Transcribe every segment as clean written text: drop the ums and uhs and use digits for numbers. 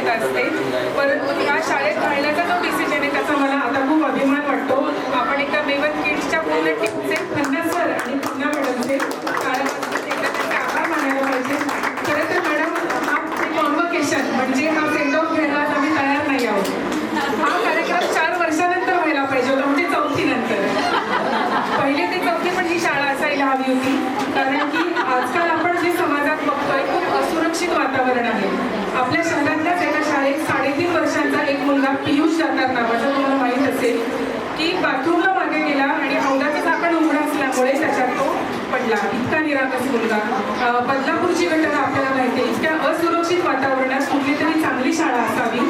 आवश्यकता असते. परंतु या शाळेत घालण्याचा जो डिसिजन आहे त्याचा मला आता खूप अभिमान वाटतो. आपण एका मेवन किड्सच्या पूर्ण टीमचे खन्ना सर आणि खन्ना मॅडमचे एकदा त्यांचे आभार मानायला पाहिजे. खरं तर मॅडम हा कॉन्व्होकेशन म्हणजे हा सेंड ऑफ घ्यायला आम्ही तयार नाही आहोत. हा कार्यक्रम 4 वर्षानंतर व्हायला पाहिजे होता, म्हणजे 4थी नंतर. पहिले ते 4थी पण ही शाळा असायला हवी होती. कारण की आजकाल आपण जे समाजात बघतोय खूप असुरक्षित वातावरण आहे. आपल्या शहरातल्याच एका शाळेत 3.5 वर्षांचा एक मुलगा पियुष जातात नावाचा, तुम्हाला माहीत असेल की बाथरूमला मागे गेला आणि हौदाचं झाकण उघडं असल्यामुळे त्याच्यात तो पडला. इतका निरागस मुलगा. बदलापूरची घटना आपल्याला माहिती आहे. इतक्या असुरक्षित वातावरणात कुठली तरी चांगली शाळा असावी,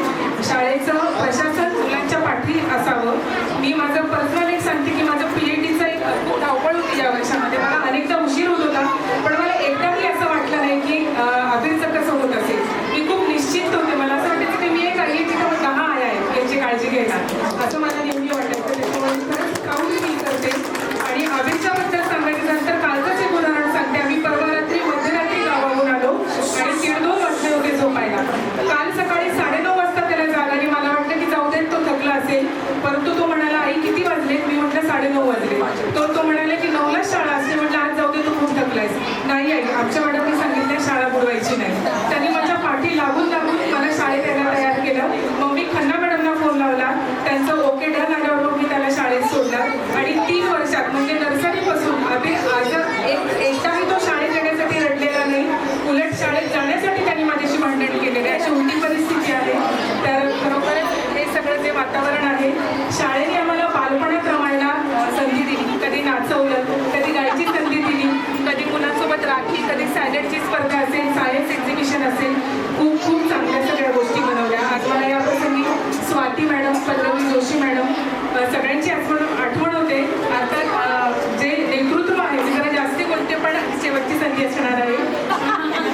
शाळेचं प्रशासन मुलांच्या पाठी असावं. मी माझं पर्सनल एक सांगते की माझं PhDचं एक खूप धावपळ होती या वर्षामध्ये. मला अनेकदा उशीर होत होता, पण मला एकदाही असं वाटलं नाही की अभिरचं कसं होत असेल. मी खूप निश्चित होते. मला असं वाटायचं की मी एक आई तिथं 10 आया आहेत याची काळजी घेणार, असं मला नेहमी वाटायचं. त्याच्यामुळे खरंच प्राऊड फील करते. आणि अभिरच्याबद्दल सांगायचं झालं तर कालचंच एक उदाहरण सांगते. आम्ही परवा रात्री मध्यरात्री गावाहून आलो आणि 1:30 वाजले होते झोपायला. काल सकाळी 9:30 वाजता त्याला जाग आली. मला वाटलं की जाऊ देत, तो थकला असेल. परंतु तो म्हणाला आई किती वाजले? मी म्हटलं 9:30 वाजले. तो म्हणाला की 9लाच शाळा असते. म्हटलं आज जाऊ दे, तू खूप थकलायस. नाही आई, आमच्या मॅडमने सांगितलं शाळा बुडवायची नाही. त्यांनी माझ्या पाठी लागून मला शाळेत यायला तयार केलं. मग मी खन्ना मॅडमना फोन लावला. त्यांचं ओके डन आल्यावर मग मी त्याला शाळेत सोडलं. आणि 3 वर्षात म्हणजे नर्सरीपासून आज एकदाही तो शाळेत येण्यासाठी रडलेला नाही. उलट शाळेत जाण्यासाठी त्यांनी माझ्याशी भांडण केलेले. अशी उलटी परिस्थिती आहे. तर खरोखरच हे सगळं जे वातावरण आहे, शाळेने आम्हाला बालपणात रमायला संधी दिली. कधी नाचवलं, कधी गायची संधी दिली, कधी मुलांसोबत राखी, कधी सॅलेडची स्पर्धा असेल, सायन्स एक्झिबिशन असेल. खूप खूप चांगल्या सगळ्या गोष्टी बनवल्या. आज मला या प्रसंगी स्वाती मॅडम, पल्लवी जोशी मॅडम सगळ्यांची आठवण होते. अर्थात जे नेतृत्व आहे ते जरा जास्ती बोलते, पण शेवटची संधी असणार आहे.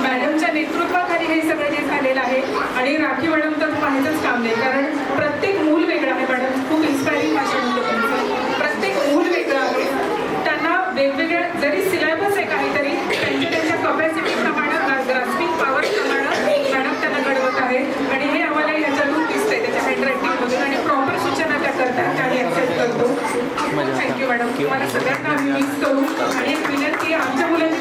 मॅडमच्या नेतृत्वाखाली हे सगळं जे झालेलं आहे. आणि राखी मॅडम तर पाहायचंच काम नाही, कारण प्रत्येक मूल वेगळं आहे. मॅडम खूप इन्स्पायरिंग भाषण होतं त्यांचं. प्रत्येक मूल वेगळं आहे. त्यांना वेगवेगळ्या जरी सिलेबस आहे काहीतरी, त्यांच्या कपॅसिटीप्रमाणे ग्रास्पिंग पॉवर प्रमाणे मॅडम त्यांना घडवत आहे. आणि हे आम्हाला याच्यातून दिसतंय त्याच्या हँडरायटिंगमधून. आणि प्रॉपर सूचना त्या करतात, त्या आम्ही ॲक्सेप्ट करतो. Thank you madam. तुम्हाला सगळ्यांना आम्ही मिस करू. आणि एक विनंती, आमच्या मुलांची